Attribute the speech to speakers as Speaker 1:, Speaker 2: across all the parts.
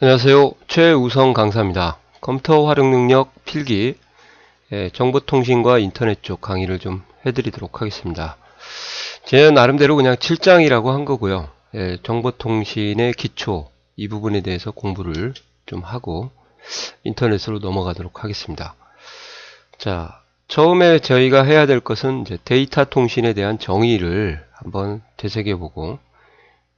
Speaker 1: 안녕하세요. 최우성 강사입니다. 컴퓨터 활용 능력 필기, 정보통신과 인터넷 쪽 강의를 좀 해드리도록 하겠습니다. 제 나름대로 그냥 7장이라고 한 거고요. 정보통신의 기초, 이 부분에 대해서 공부를 좀 하고 인터넷으로 넘어가도록 하겠습니다. 자, 처음에 저희가 해야 될 것은 이제 데이터 통신에 대한 정의를 한번 되새겨보고,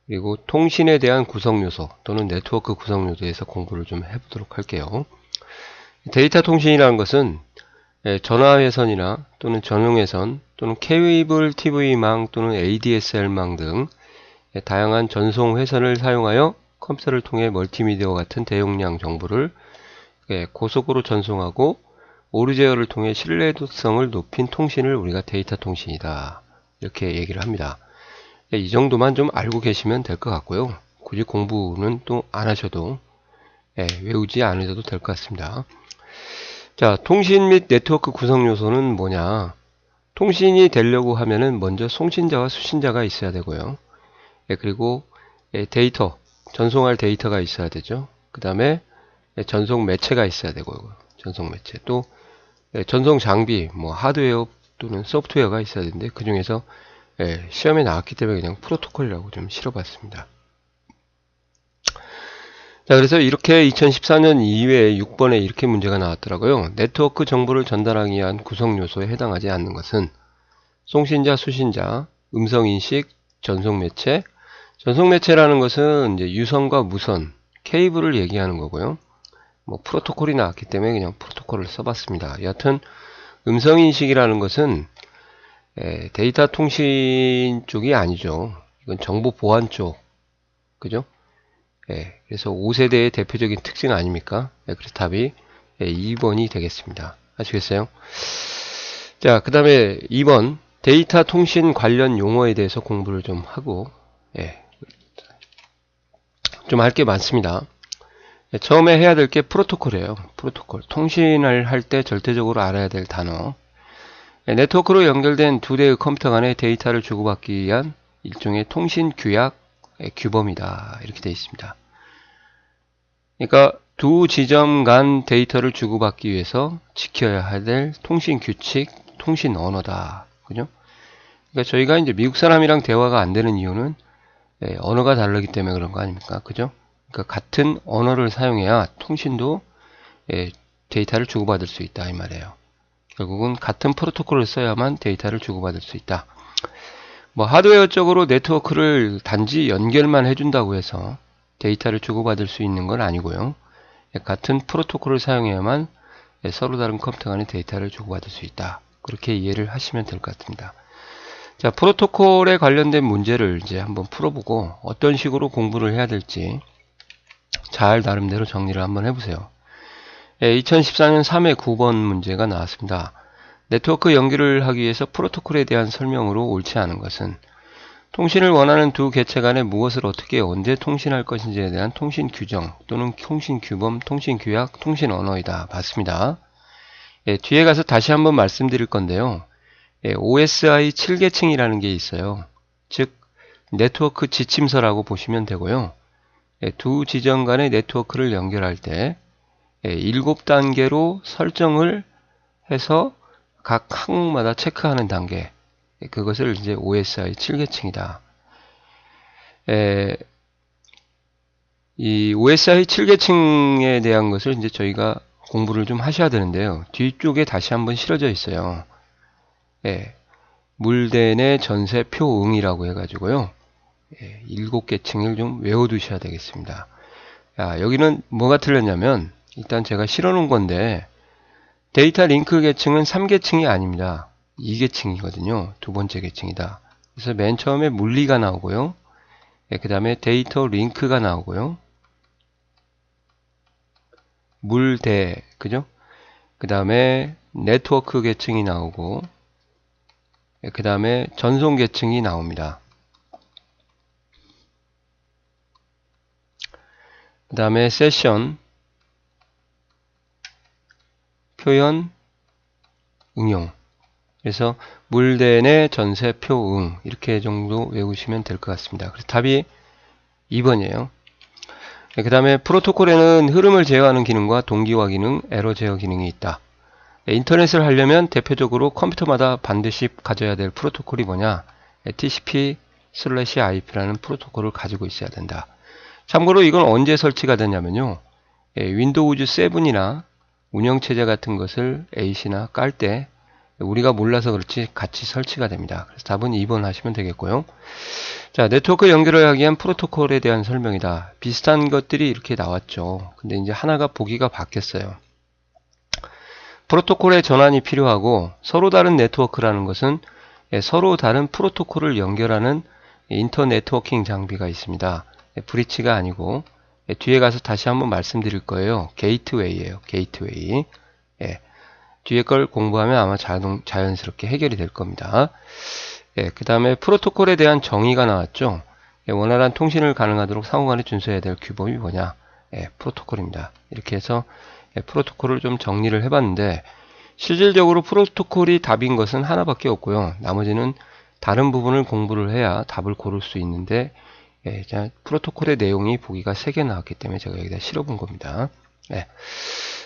Speaker 1: 그리고 통신에 대한 구성요소 또는 네트워크 구성요소에서 공부를 좀 해보도록 할게요. 데이터 통신이라는 것은 전화회선이나 또는 전용회선 또는 케이블 TV망 또는 ADSL망 등 다양한 전송 회선을 사용하여 컴퓨터를 통해 멀티미디어와 같은 대용량 정보를 고속으로 전송하고 오르제어를 통해 신뢰도성을 높인 통신을 우리가 데이터 통신이다, 이렇게 얘기를 합니다. 이 정도만 좀 알고 계시면 될 것 같고요. 굳이 공부는 또 안 하셔도, 외우지 않으셔도 될 것 같습니다. 자, 통신 및 네트워크 구성 요소는 뭐냐? 통신이 되려고 하면은 먼저 송신자와 수신자가 있어야 되고요. 그리고 데이터, 전송할 데이터가 있어야 되죠. 그 다음에 전송 매체가 있어야 되고요. 전송 매체. 또 전송 장비, 뭐 하드웨어 또는 소프트웨어가 있어야 되는데, 그 중에서 시험에 나왔기 때문에 그냥 프로토콜이라고 좀 실어봤습니다. 자, 그래서 이렇게 2014년 2회 6번에 이렇게 문제가 나왔더라고요. 네트워크 정보를 전달하기 위한 구성 요소에 해당하지 않는 것은 송신자, 수신자, 음성인식, 전송매체. 전송매체라는 것은 이제 유선과 무선, 케이블을 얘기하는 거고요. 뭐 프로토콜이 나왔기 때문에 그냥 프로토콜을 써봤습니다. 여하튼 음성인식이라는 것은 데이터 통신 쪽이 아니죠. 이건 정보 보안 쪽, 그죠? 그래서 5세대의 대표적인 특징 아닙니까? 그래서 답이 2번이 되겠습니다. 아시겠어요? 자, 그 다음에 2번 데이터 통신 관련 용어에 대해서 공부를 좀 하고, 좀 할 게 많습니다. 처음에 해야 될 게 프로토콜이에요. 프로토콜. 통신을 할 때 절대적으로 알아야 될 단어. 네트워크로 연결된 두 대의 컴퓨터 간의 데이터를 주고받기 위한 일종의 통신 규약, 규범이다, 이렇게 되어 있습니다. 그러니까 두 지점 간 데이터를 주고받기 위해서 지켜야 될 통신 규칙, 통신 언어다, 그죠? 그러니까 저희가 이제 미국 사람이랑 대화가 안 되는 이유는 언어가 다르기 때문에 그런 거 아닙니까? 그죠? 그러니까 같은 언어를 사용해야 통신도 데이터를 주고받을 수 있다, 이 말이에요. 결국은 같은 프로토콜을 써야만 데이터를 주고받을 수 있다. 뭐 하드웨어적으로 네트워크를 단지 연결만 해준다고 해서 데이터를 주고받을 수 있는 건 아니고요. 같은 프로토콜을 사용해야만 서로 다른 컴퓨터 간의 데이터를 주고받을 수 있다. 그렇게 이해를 하시면 될 것 같습니다. 자, 프로토콜에 관련된 문제를 이제 한번 풀어보고 어떤 식으로 공부를 해야 될지 잘 나름대로 정리를 한번 해보세요. 2014년 3회 9번 문제가 나왔습니다. 네트워크 연결을 하기 위해서 프로토콜에 대한 설명으로 옳지 않은 것은 통신을 원하는 두 개체 간에 무엇을 어떻게 언제 통신할 것인지에 대한 통신 규정 또는 통신 규범, 통신 규약, 통신 언어이다. 맞습니다. 뒤에 가서 다시 한번 말씀드릴 건데요. OSI 7계층이라는 게 있어요. 즉 네트워크 지침서라고 보시면 되고요. 두 지점 간의 네트워크를 연결할 때 7단계로 설정을 해서 각 항목마다 체크하는 단계, 그것을 이제 OSI 7계층이다. 이 OSI 7계층에 대한 것을 이제 저희가 공부를 좀 하셔야 되는데요. 뒤쪽에 다시 한번 실어져 있어요. 물대내 전세 표응이라고 해가지고요. 7계층을 좀 외워두셔야 되겠습니다. 여기는 뭐가 틀렸냐면, 일단 제가 실어놓은 건데, 데이터 링크 계층은 3계층이 아닙니다. 2계층이거든요. 두 번째 계층이다. 그래서 맨 처음에 물리가 나오고요. 그 다음에 데이터 링크가 나오고요. 물대, 그죠? 그 다음에 네트워크 계층이 나오고, 그 다음에 전송 계층이 나옵니다. 그 다음에 세션, 표현, 응용. 그래서 물대내 전세 표응, 이렇게 정도 외우시면 될 것 같습니다. 그래서 답이 2번이에요. 그 다음에 프로토콜에는 흐름을 제어하는 기능과 동기화 기능, 에러 제어 기능이 있다. 인터넷을 하려면 대표적으로 컴퓨터마다 반드시 가져야 될 프로토콜이 뭐냐? TCP/IP라는 프로토콜을 가지고 있어야 된다. 참고로 이건 언제 설치가 되냐면요. 윈도우즈 7이나 운영체제 같은 것을 AC나 깔 때 우리가 몰라서 그렇지 같이 설치가 됩니다. 그래서 답은 2번 하시면 되겠고요. 자, 네트워크 연결을 하기 위한 프로토콜에 대한 설명이다. 비슷한 것들이 이렇게 나왔죠. 근데 이제 하나가 보기가 바뀌었어요. 프로토콜의 전환이 필요하고 서로 다른 네트워크라는 것은 서로 다른 프로토콜을 연결하는 인터 네트워킹 장비가 있습니다. 브리치가 아니고 뒤에 가서 다시 한번 말씀드릴 거예요. 게이트웨이예요. 게이트웨이. 뒤에 걸 공부하면 아마 자연스럽게 해결이 될 겁니다. 그 다음에 프로토콜에 대한 정의가 나왔죠. 원활한 통신을 가능하도록 상호간에 준수해야 될 규범이 뭐냐? 프로토콜입니다. 이렇게 해서 프로토콜을 좀 정리를 해봤는데 실질적으로 프로토콜이 답인 것은 하나밖에 없고요. 나머지는 다른 부분을 공부를 해야 답을 고를 수 있는데 프로토콜의 내용이 보기가 3개 나왔기 때문에 제가 여기다 실어본 겁니다.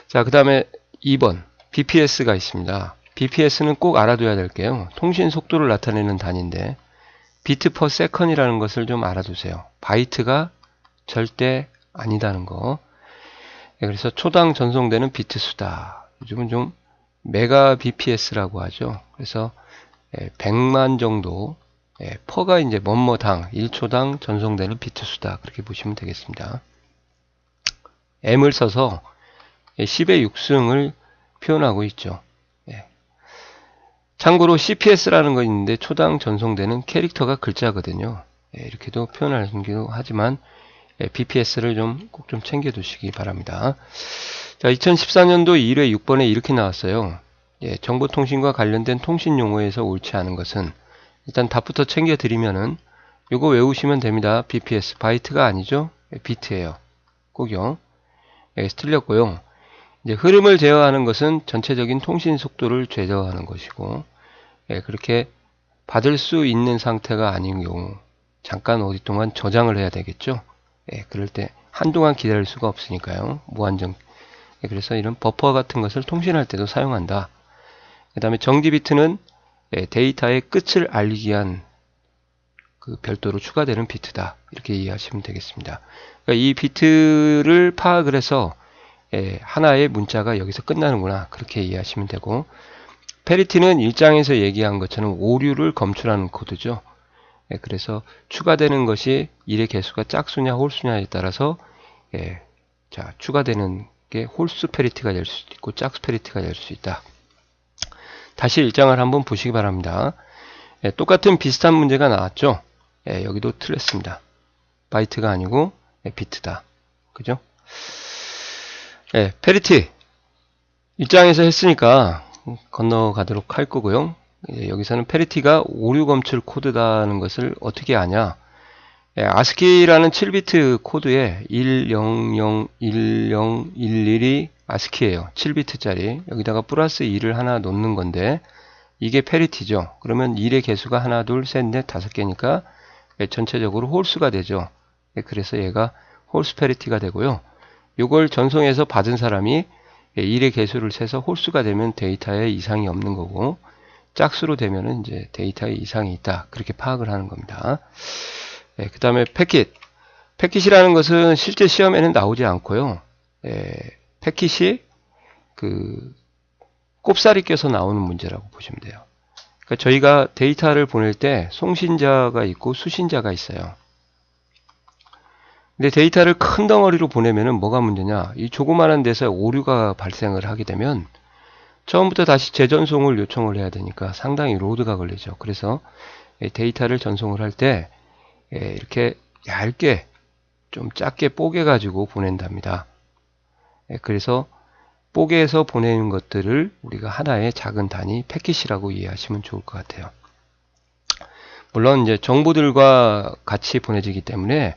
Speaker 1: 자, 그 다음에 2번 BPS가 있습니다. BPS는 꼭 알아둬야 될 게요. 통신 속도를 나타내는 단위인데 비트 퍼 세컨이라는 것을 좀 알아두세요. 바이트가 절대 아니다는 거. 그래서 초당 전송되는 비트 수다. 요즘은 좀 메가 BPS라고 하죠. 그래서 100만 정도 퍼가 이제 뭐뭐당 1초당 전송되는 비트 수다. 그렇게 보시면 되겠습니다. M을 써서 10의 6승을 표현하고 있죠. 참고로 CPS라는 거 있는데 초당 전송되는 캐릭터가 글자거든요. 이렇게도 표현하기도 하지만 BPS를 꼭 좀 챙겨 두시기 바랍니다. 자, 2014년도 1회 6번에 이렇게 나왔어요. 정보통신과 관련된 통신 용어에서 옳지 않은 것은 일단 답부터 챙겨 드리면은 이거 외우시면 됩니다. BPS 바이트가 아니죠. 비트예요. 꼭요. 여기서 틀렸고요. 이제 흐름을 제어하는 것은 전체적인 통신 속도를 제어하는 것이고 그렇게 받을 수 있는 상태가 아닌 경우 잠깐 어디 동안 저장을 해야 되겠죠. 그럴 때 한동안 기다릴 수가 없으니까요. 무한정. 그래서 이런 버퍼 같은 것을 통신할 때도 사용한다. 그 다음에 정지 비트는 데이터의 끝을 알리기 위한 그 별도로 추가되는 비트다. 이렇게 이해하시면 되겠습니다. 그러니까 이 비트를 파악을 해서 하나의 문자가 여기서 끝나는구나. 그렇게 이해하시면 되고 페리티는 일장에서 얘기한 것처럼 오류를 검출하는 코드죠. 그래서 추가되는 것이 1의 개수가 짝수냐 홀수냐에 따라서 자, 추가되는 게 홀수 페리티가 될 수도 있고 짝수 페리티가 될 수 있다. 다시 일장을 한번 보시기 바랍니다. 똑같은 비슷한 문제가 나왔죠. 여기도 틀렸습니다. 바이트가 아니고 비트다. 그죠? 페리티 일장에서 했으니까 건너가도록 할 거고요. 여기서는 페리티가 오류 검출 코드다는 것을 어떻게 아냐? 아스키라는 7비트 코드에 1001011이 아스키예요. 7비트짜리. 여기다가 플러스 2를 하나 놓는 건데 이게 페리티죠. 그러면 1의 개수가 하나, 둘, 셋, 넷, 5개니까 전체적으로 홀수가 되죠. 그래서 얘가 홀수 페리티가 되고요. 이걸 전송해서 받은 사람이 1의 개수를 세서 홀수가 되면 데이터에 이상이 없는 거고 짝수로 되면은 이제 데이터에 이상이 있다. 그렇게 파악을 하는 겁니다. 그 다음에 패킷. 패킷이라는 것은 실제 시험에는 나오지 않고요. 패킷이 그 꼽살이 껴서 나오는 문제라고 보시면 돼요. 그러니까 저희가 데이터를 보낼 때 송신자가 있고 수신자가 있어요. 근데 데이터를 큰 덩어리로 보내면은 뭐가 문제냐? 이 조그마한 데서 오류가 발생을 하게 되면 처음부터 다시 재전송을 요청을 해야 되니까 상당히 로드가 걸리죠. 그래서 데이터를 전송을 할 때 이렇게 얇게 좀 작게 뽀개 가지고 보낸답니다. 그래서 뽀개서 보내는 것들을 우리가 하나의 작은 단위 패킷이라고 이해하시면 좋을 것 같아요. 물론 이제 정보들과 같이 보내지기 때문에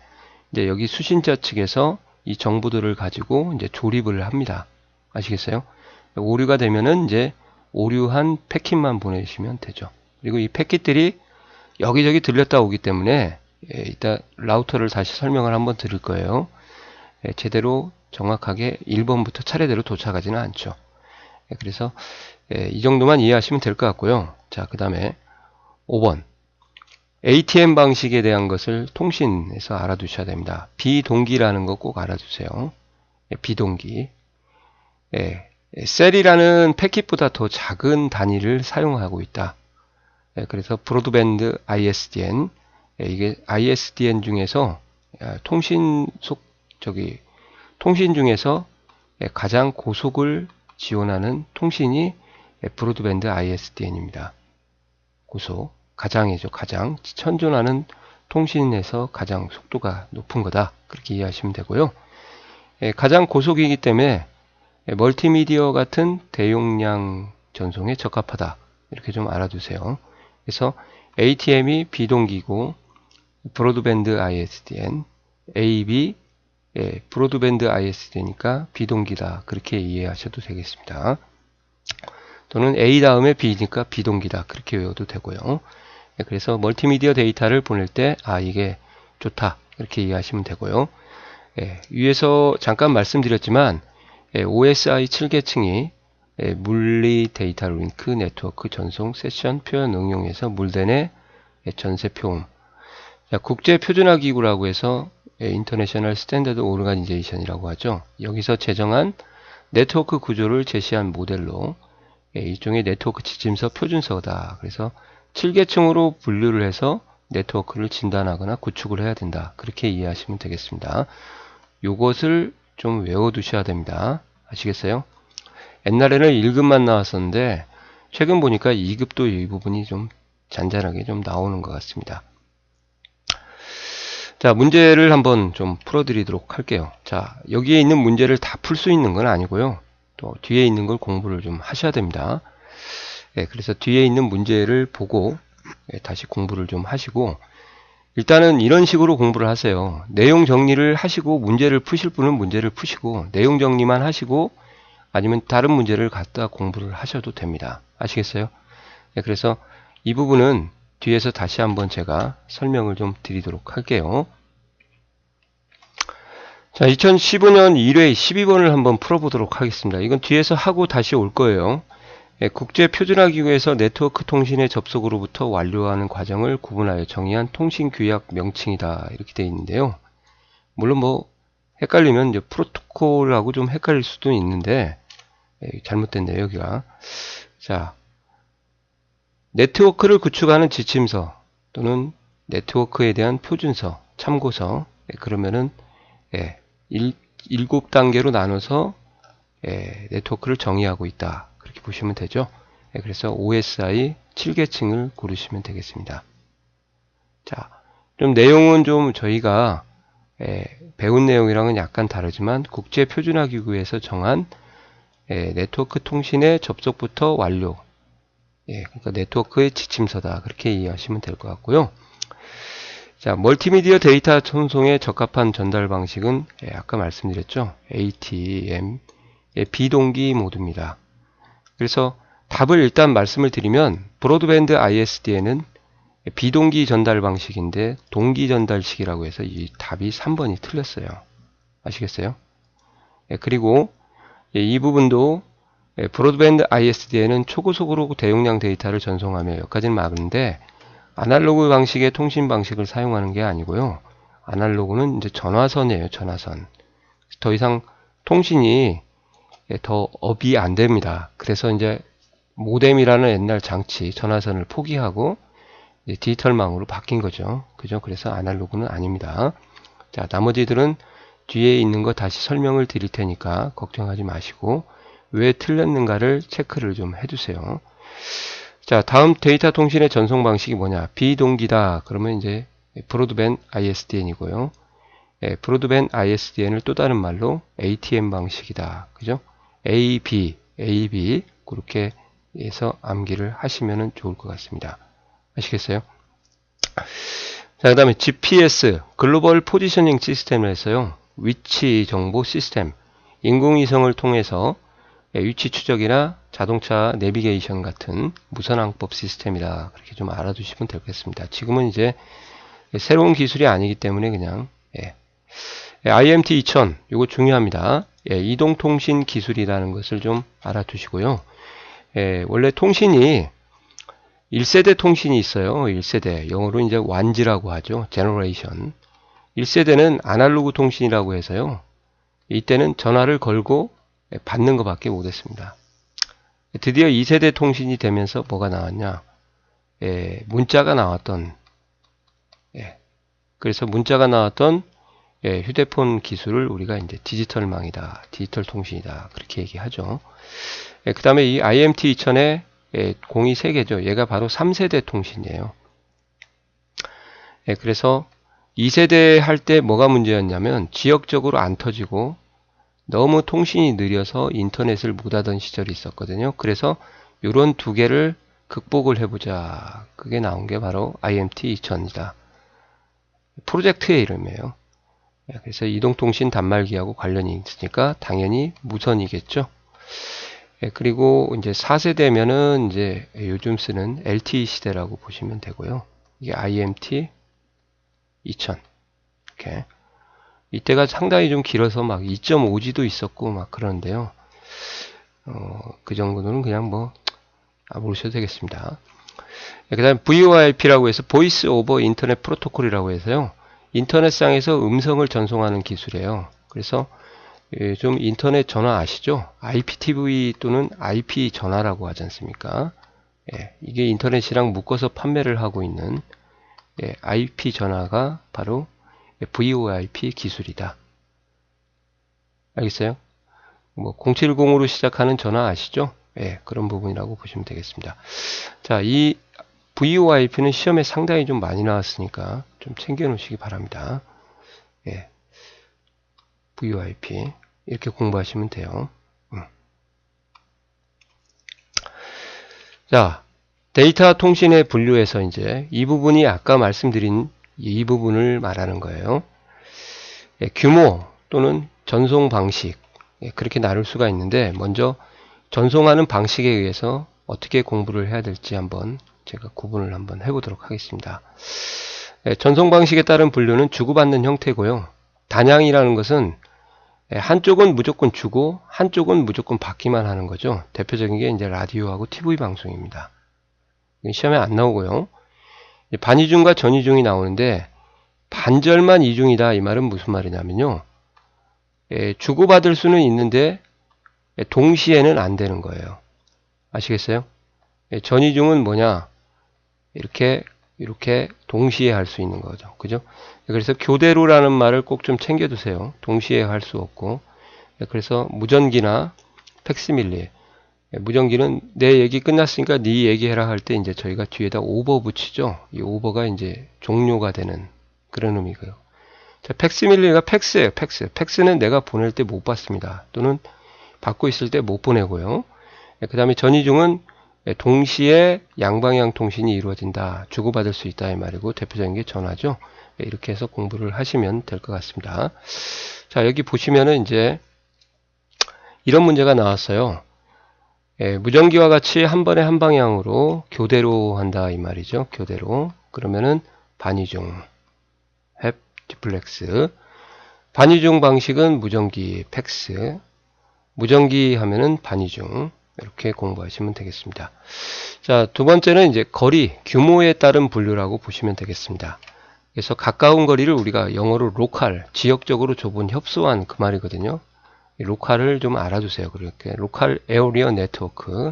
Speaker 1: 이제 여기 수신자 측에서 이 정보들을 가지고 이제 조립을 합니다. 아시겠어요? 오류가 되면은 이제 오류한 패킷만 보내시면 되죠. 그리고 이 패킷들이 여기저기 들렸다 오기 때문에 이따 라우터를 다시 설명을 한번 드릴 거예요. 제대로 정확하게 1번부터 차례대로 도착하지는 않죠. 그래서 이 정도만 이해하시면 될 것 같고요. 자, 그 다음에 5번. ATM 방식에 대한 것을 통신에서 알아두셔야 됩니다. 비동기라는 거 꼭 알아두세요. 비동기. 셀이라는 패킷보다 더 작은 단위를 사용하고 있다. 그래서 브로드밴드 ISDN, 이게 ISDN 중에서 통신 중에서 가장 고속을 지원하는 통신이 브로드밴드 ISDN입니다. 고속, 가장이죠. 가장 현존하는 통신에서 가장 속도가 높은 거다. 그렇게 이해하시면 되고요. 가장 고속이기 때문에 멀티미디어 같은 대용량 전송에 적합하다. 이렇게 좀 알아두세요. 그래서 ATM이 비동기고 브로드밴드 ISDN, AB 브로드밴드 ISD니까 비동기다. 그렇게 이해하셔도 되겠습니다. 또는 A 다음에 B니까 비동기다. 그렇게 외워도 되고요. 그래서 멀티미디어 데이터를 보낼 때 이게 좋다. 이렇게 이해하시면 되고요. 위에서 잠깐 말씀드렸지만 OSI 7계층이 물리 데이터 링크 네트워크 전송 세션 표현 응용에서 물대내 전세 표음, 국제 표준화 기구라고 해서 인터내셔널 스탠더드 오르가니제이션이라고 하죠. 여기서 제정한 네트워크 구조를 제시한 모델로 일종의 네트워크 지침서 표준서다. 그래서 7계층으로 분류를 해서 네트워크를 진단하거나 구축을 해야 된다. 그렇게 이해하시면 되겠습니다. 요것을 좀 외워두셔야 됩니다. 아시겠어요? 옛날에는 1급만 나왔었는데 최근 보니까 2급도 이 부분이 좀 잔잔하게 좀 나오는 것 같습니다. 자, 문제를 한번 좀 풀어드리도록 할게요. 자, 여기에 있는 문제를 다 풀 수 있는 건 아니고요. 또 뒤에 있는 걸 공부를 좀 하셔야 됩니다. 그래서 뒤에 있는 문제를 보고 다시 공부를 좀 하시고, 일단은 이런 식으로 공부를 하세요. 내용 정리를 하시고 문제를 푸실 분은 문제를 푸시고 내용 정리만 하시고 아니면 다른 문제를 갖다 공부를 하셔도 됩니다. 아시겠어요? 그래서 이 부분은 뒤에서 다시 한번 제가 설명을 좀 드리도록 할게요. 자, 2015년 1회 12번을 한번 풀어보도록 하겠습니다. 이건 뒤에서 하고 다시 올 거예요. 국제표준화기구에서 네트워크 통신의 접속으로부터 완료하는 과정을 구분하여 정의한 통신규약 명칭이다. 이렇게 되어 있는데요. 물론 뭐 헷갈리면 이제 프로토콜하고 좀 헷갈릴 수도 있는데 잘못됐네요, 여기가. 자, 네트워크를 구축하는 지침서 또는 네트워크에 대한 표준서, 참고서. 그러면은 7단계로 나눠서 네트워크를 정의하고 있다. 그렇게 보시면 되죠. 그래서 OSI 7계층을 고르시면 되겠습니다. 자, 좀 내용은 좀 저희가 배운 내용이랑은 약간 다르지만 국제표준화기구에서 정한 네트워크 통신의 접속부터 완료, 그러니까 네트워크의 지침서다. 그렇게 이해하시면 될 것 같고요. 자, 멀티미디어 데이터 전송에 적합한 전달 방식은 아까 말씀드렸죠. ATM 비동기 모드입니다. 그래서 답을 일단 말씀을 드리면 브로드밴드 ISDN은 비동기 전달 방식인데 동기 전달식이라고 해서 이 답이 3번이 틀렸어요. 아시겠어요? 그리고 이 부분도 브로드밴드 ISDN은 초고속으로 대용량 데이터를 전송하며 여기까지는 맞는데 아날로그 방식의 통신 방식을 사용하는 게 아니고요. 아날로그는 이제 전화선이에요. 전화선. 더 이상 통신이 더 업이 안 됩니다. 그래서 이제 모뎀이라는 옛날 장치, 전화선을 포기하고 이제 디지털망으로 바뀐 거죠. 그죠? 그래서 아날로그는 아닙니다. 자, 나머지들은 뒤에 있는 거 다시 설명을 드릴 테니까 걱정하지 마시고 왜 틀렸는가를 체크를 좀 해주세요. 자, 다음 데이터 통신의 전송 방식이 뭐냐? 비동기다. 그러면 이제 브로드밴드 ISDN이고요. 브로드밴드 ISDN을 또 다른 말로 ATM 방식이다. 그죠? AB 그렇게 해서 암기를 하시면 좋을 것 같습니다. 아시겠어요? 자, 그 다음에 GPS, 글로벌 포지셔닝 시스템을 해서요. 위치 정보 시스템, 인공위성을 통해서 위치 추적이나 자동차 내비게이션 같은 무선항법 시스템이다. 그렇게 좀 알아두시면 되겠습니다. 지금은 이제 새로운 기술이 아니기 때문에 그냥 IMT 2000 이거 중요합니다. 이동통신 기술이라는 것을 좀 알아두시고요. 원래 통신이 1세대 통신이 있어요. 1세대 영어로 이제 완지라고 하죠. 제너레이션. 1세대는 아날로그 통신이라고 해서요. 이때는 전화를 걸고 받는 것밖에 못했습니다. 드디어 2세대 통신이 되면서 뭐가 나왔냐? 문자가 나왔던, 그래서 문자가 나왔던 휴대폰 기술을 우리가 이제 디지털망이다, 디지털 통신이다, 그렇게 얘기하죠. 그 다음에 이 IMT 2000에 공이 3개죠. 얘가 바로 3세대 통신이에요. 그래서 2세대 할 때 뭐가 문제였냐면 지역적으로 안 터지고 너무 통신이 느려서 인터넷을 못 하던 시절이 있었거든요. 그래서 이런 두 개를 극복을 해보자. 그게 나온 게 바로 IMT 2000이다. 프로젝트의 이름이에요. 그래서 이동통신 단말기하고 관련이 있으니까 당연히 무선이겠죠. 그리고 이제 4세대면은 이제 요즘 쓰는 LTE 시대라고 보시면 되고요. 이게 IMT 2000. 이렇게. 이때가 상당히 좀 길어서 막 2.5G도 있었고 막 그러는데요. 그 정도는 그냥 뭐 모르셔도 되겠습니다. 그 다음에 VoIP라고 해서 보이스 오버 인터넷 프로토콜이라고 해서요. 인터넷상에서 음성을 전송하는 기술이에요. 그래서 좀 인터넷 전화 아시죠? IPTV 또는 IP 전화라고 하지 않습니까? 이게 인터넷이랑 묶어서 판매를 하고 있는 IP 전화가 바로 VoIP 기술이다. 알겠어요? 뭐 070으로 시작하는 전화 아시죠? 그런 부분이라고 보시면 되겠습니다. 자, 이 VoIP는 시험에 상당히 좀 많이 나왔으니까 좀 챙겨 놓으시기 바랍니다. VoIP 이렇게 공부하시면 돼요. 자, 데이터 통신의 분류에서 이제 이 부분이 아까 말씀드린 이 부분을 말하는 거예요. 규모 또는 전송 방식 그렇게 나눌 수가 있는데 먼저 전송하는 방식에 의해서 어떻게 공부를 해야 될지 한번 제가 구분을 한번 해보도록 하겠습니다. 전송 방식에 따른 분류는 주고받는 형태고요. 단양이라는 것은 한쪽은 무조건 주고 한쪽은 무조건 받기만 하는 거죠. 대표적인 게 이제 라디오하고 TV 방송입니다. 시험에 안 나오고요. 반이중과 전이중이 나오는데 반절만 이중이다 이 말은 무슨 말이냐면요. 주고받을 수는 있는데 동시에는 안 되는 거예요. 아시겠어요? 전이중은 뭐냐? 이렇게 동시에 할 수 있는 거죠. 그죠? 그래서 교대로라는 말을 꼭 좀 챙겨두세요. 동시에 할 수 없고. 그래서 무전기나 팩스밀리. 무전기는 내 얘기 끝났으니까 네 얘기해라 할 때 이제 저희가 뒤에다 오버 붙이죠. 이 오버가 이제 종료가 되는 그런 의미고요. 자, 팩스밀리가 팩스예요. 팩스는 내가 보낼 때 못 받습니다. 또는 받고 있을 때 못 보내고요. 그 다음에 전이중은 동시에 양방향 통신이 이루어진다. 주고받을 수 있다 이 말이고 대표적인 게 전화죠. 이렇게 해서 공부를 하시면 될 것 같습니다. 자, 여기 보시면은 이제 이런 문제가 나왔어요. 무전기와 같이 한 번에 한 방향으로 교대로 한다 이 말이죠. 교대로. 그러면은 반이중, 햅, 디플렉스. 반이중 방식은 무전기, 팩스. 무전기 하면은 반이중. 이렇게 공부하시면 되겠습니다. 자, 두 번째는 이제 거리, 규모에 따른 분류라고 보시면 되겠습니다. 그래서 가까운 거리를 우리가 영어로 로컬, 지역적으로 좁은 협소한 그 말이거든요. 로컬을 좀 알아두세요. 그렇게 로컬 에어리어 네트워크.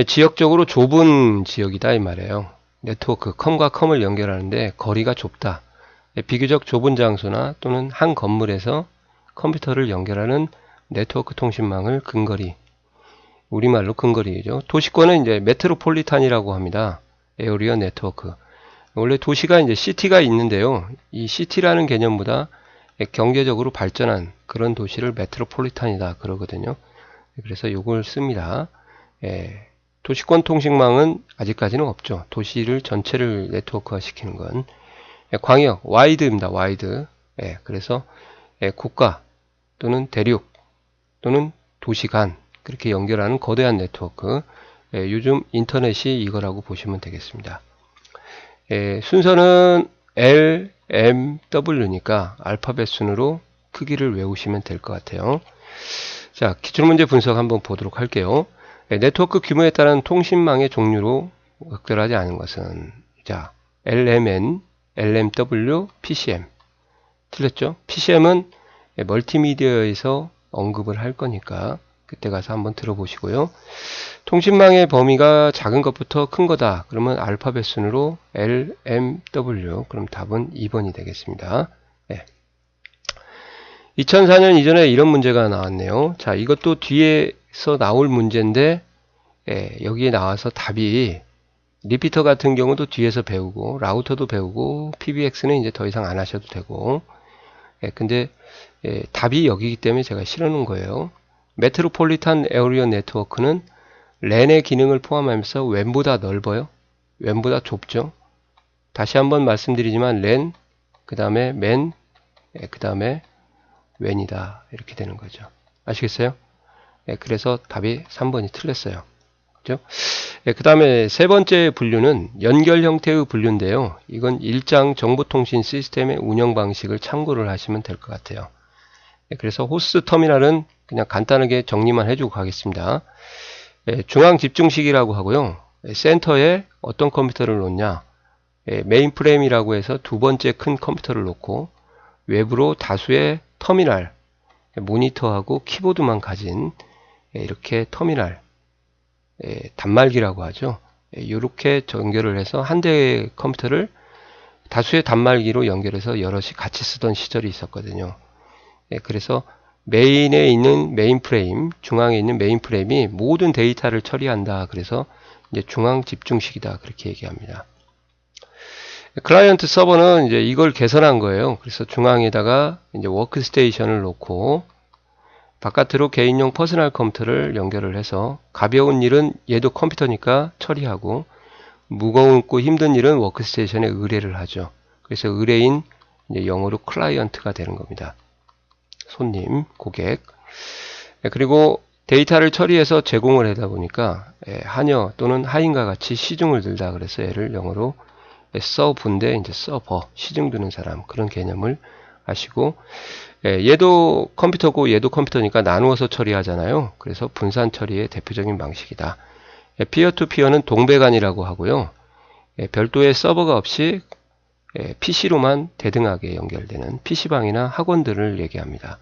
Speaker 1: 지역적으로 좁은 지역이다 이 말이에요. 네트워크, 컴과 컴을 연결하는데 거리가 좁다. 비교적 좁은 장소나 또는 한 건물에서 컴퓨터를 연결하는 네트워크 통신망을 근거리. 우리말로 근거리죠. 도시권은 이제 메트로폴리탄이라고 합니다. 에어리어 네트워크. 원래 도시가 이제 시티가 있는데요. 이 시티라는 개념보다 경제적으로 발전한 그런 도시를 메트로폴리탄이다 그러거든요. 그래서 이걸 씁니다. 도시권 통신망은 아직까지는 없죠. 도시를 전체를 네트워크화 시키는 건. 광역, 와이드입니다. 와이드. 그래서 국가 또는 대륙 또는 도시 간 그렇게 연결하는 거대한 네트워크. 요즘 인터넷이 이거라고 보시면 되겠습니다. 순서는 L, M, W니까 알파벳 순으로 크기를 외우시면 될 것 같아요. 자, 기출문제 분석 한번 보도록 할게요. 네트워크 규모에 따른 통신망의 종류로 각별하지 않은 것은, 자, LMN, LMW, PCM. 틀렸죠? PCM은 멀티미디어에서 언급을 할 거니까 그때 가서 한번 들어보시고요. 통신망의 범위가 작은 것부터 큰 거다. 그러면 알파벳 순으로 L, M, W. 그럼 답은 2번이 되겠습니다. 네. 2004년 이전에 이런 문제가 나왔네요. 자, 이것도 뒤에서 나올 문제인데, 여기에 나와서 답이 리피터 같은 경우도 뒤에서 배우고, 라우터도 배우고, PBX는 이제 더 이상 안 하셔도 되고, 근데 답이 여기이기 때문에 제가 실어놓은 거예요. 메트로폴리탄 에어리어 네트워크는 랜의 기능을 포함하면서 웬보다 넓어요. 웬보다 좁죠. 다시 한번 말씀드리지만 랜, 그 다음에 맨, 그 다음에 웬이다. 이렇게 되는 거죠. 아시겠어요? 그래서 답이 3번이 틀렸어요. 그죠? 그 다음에 세 번째 분류는 연결 형태의 분류인데요. 이건 일장 정보통신 시스템의 운영 방식을 참고를 하시면 될 것 같아요. 그래서 호스트 터미널은 그냥 간단하게 정리만 해주고 가겠습니다. 중앙 집중식이라고 하고요. 센터에 어떤 컴퓨터를 놓냐, 메인 프레임이라고 해서 두 번째 큰 컴퓨터를 놓고 외부로 다수의 터미널, 모니터하고 키보드만 가진 이렇게 터미널, 단말기라고 하죠. 이렇게 연결을 해서 한 대의 컴퓨터를 다수의 단말기로 연결해서 여럿이 같이 쓰던 시절이 있었거든요. 그래서 메인에 있는 메인 프레임, 중앙에 있는 메인 프레임이 모든 데이터를 처리한다. 그래서 이제 중앙 집중식이다. 그렇게 얘기합니다. 클라이언트 서버는 이제 이걸 개선한 거예요. 그래서 중앙에다가 이제 워크스테이션을 놓고 바깥으로 개인용 퍼스널 컴퓨터를 연결을 해서 가벼운 일은 얘도 컴퓨터니까 처리하고 무거운고 힘든 일은 워크스테이션에 의뢰를 하죠. 그래서 의뢰인, 이제 영어로 클라이언트가 되는 겁니다. 손님, 고객. 그리고 데이터를 처리해서 제공을 하다 보니까 하녀 또는 하인과 같이 시중을 들다. 그래서 얘를 영어로 서브인데 이제 서버, 시중 두는 사람, 그런 개념을 아시고, 얘도 컴퓨터고 얘도 컴퓨터니까 나누어서 처리하잖아요. 그래서 분산 처리의 대표적인 방식이다. 피어투피어는 동배간이라고 하고요. 별도의 서버가 없이 PC로만 대등하게 연결되는 PC방이나 학원들을 얘기합니다.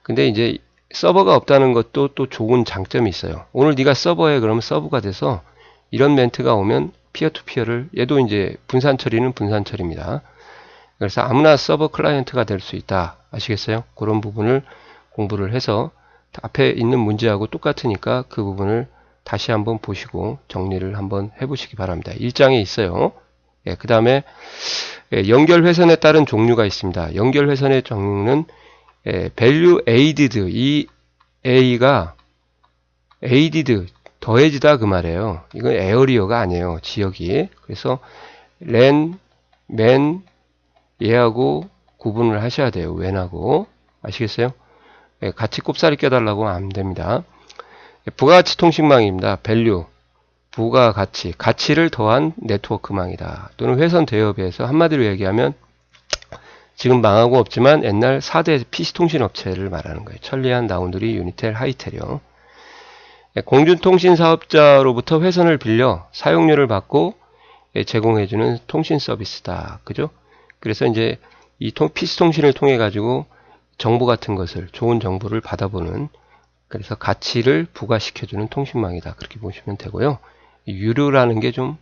Speaker 1: 근데 이제 서버가 없다는 것도 또 좋은 장점이 있어요. 오늘 네가 서버에 그러면 서버가 돼서 이런 멘트가 오면 피어투피어를, 얘도 이제 분산 처리는 분산 처리입니다. 그래서 아무나 서버 클라이언트가 될 수 있다. 아시겠어요? 그런 부분을 공부를 해서 앞에 있는 문제하고 똑같으니까 그 부분을 다시 한번 보시고 정리를 한번 해보시기 바랍니다. 1장에 있어요. 그 다음에 연결 회선에 따른 종류가 있습니다. 연결 회선의 종류는 value added, 이 A가 added, 더해지다 그 말이에요. 이건 에어리어가 아니에요. 지역이. 그래서 랜, 맨, 얘하고 구분을 하셔야 돼요. 웬하고. 아시겠어요? 같이 꼽사리 껴달라고 하면 안 됩니다. 부가가치 통신망입니다. value, 부가가치, 가치를 더한 네트워크망이다. 또는 회선 대여비에서 한마디로 얘기하면 지금 망하고 없지만 옛날 4대 PC통신업체를 말하는 거예요. 천리안, 나운드리, 유니텔, 하이텔이요. 공중통신 사업자로부터 회선을 빌려 사용료를 받고 제공해주는 통신 서비스다. 그죠? 그래서 이제 이 PC통신을 통해 가지고 정보 같은 것을, 좋은 정보를 받아보는, 그래서 가치를 부과시켜주는 통신망이다. 그렇게 보시면 되고요. 유료라는 게 좀,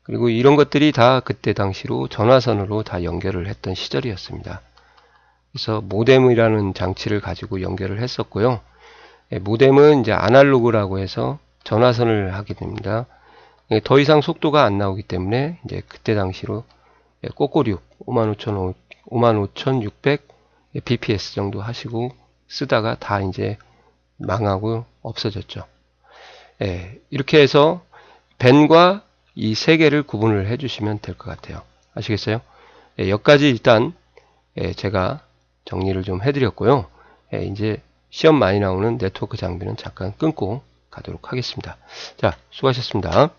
Speaker 1: 그리고 이런 것들이 다 그때 당시로 전화선으로 다 연결을 했던 시절이었습니다. 그래서 모뎀이라는 장치를 가지고 연결을 했었고요. 모뎀은 이제 아날로그라고 해서 전화선을 하게 됩니다. 더 이상 속도가 안 나오기 때문에 이제 그때 당시로 꼬꼬류 55,600 bps 정도 하시고 쓰다가 다 이제 망하고 없어졌죠. 이렇게 해서 벤과 이 세 개를 구분을 해주시면 될 것 같아요. 아시겠어요? 여기까지 일단 제가 정리를 좀 해드렸고요. 이제 시험 많이 나오는 네트워크 장비는 잠깐 끊고 가도록 하겠습니다. 자, 수고하셨습니다.